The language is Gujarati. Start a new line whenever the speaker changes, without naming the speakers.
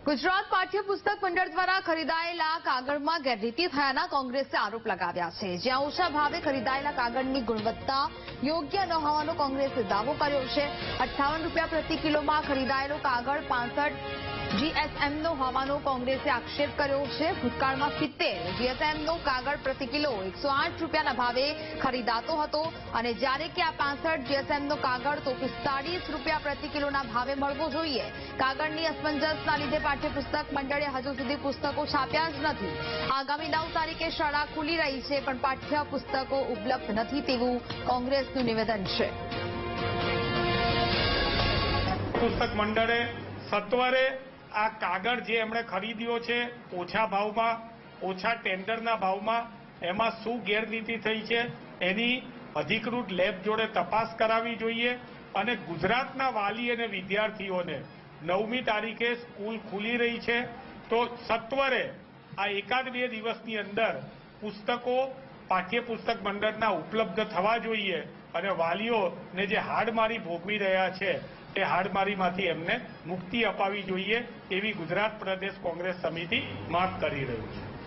ગુજરાત પાઠ્યપુસ્તક મંડળ દ્વારા ખરીદાયેલા કાગળમાં ગેરરીતિ થયાના કોંગ્રેસે આરોપ લગાવ્યા છે। જ્યાં ઓછા ભાવે ખરીદાયેલા કાગળની ગુણવત્તા યોગ્ય ન હોવાનો કોંગ્રેસે દાવો કર્યો છે। 58 રૂપિયા પ્રતિ કિલોમાં ખરીદાયેલો કાગળ 65 જીએસએમનો હોવાનો કોંગ્રેસે આક્ષેપ કર્યો છે। ભૂતકાળમાં 70 જીએસએમનો કાગળ પ્રતિ કિલો 108 રૂપિયાના ભાવે ખરીદાતો હતો અને જ્યારે કે આ 65 જીએસએમનો કાગળ તો 45 રૂપિયા પ્રતિ કિલોના ભાવે મળવો જોઈએ। કાગળની અસમંજસના લીધે પાઠ્યપુસ્તક મંડળે હજુ સુધી પુસ્તકો છાપ્યા જ નથી। આગામી 9 તારીખે શાળા ખુલી રહી છે પણ પાઠ્યપુસ્તકો ઉપલબ્ધ નથી તેવું કોંગ્રેસનું નિવેદન છે।
પુસ્તક મંડળે સત્વરે આ કાગળ જે એમણે ખરીદ્યો છે ઓછા ભાવમાં, ઓછા ટેન્ડરના ભાવમાં, એમાં શું ગેરરીતિ થઈ છે એની અધિકૃત લેબ જોડે તપાસ કરાવવી જોઈએ અને ગુજરાતના વાલી અને વિદ્યાર્થીઓને 9મી તારીખે સ્કૂલ ખુલી રહી છે તો સત્વરે આ એકાદ બે દિવસની અંદર પુસ્તકો પાઠ્યપુસ્તક મંડળના ઉપલબ્ધ થવા જોઈએ અને વાલીઓને જે હાડમારી ભોગવી રહ્યા છે તે હાડમારીમાંથી એમને મુક્તિ અપાવી જોઈએ એવી ગુજરાત પ્રદેશ કોંગ્રેસ સમિતિ માંગ કરી રહ્યું છે।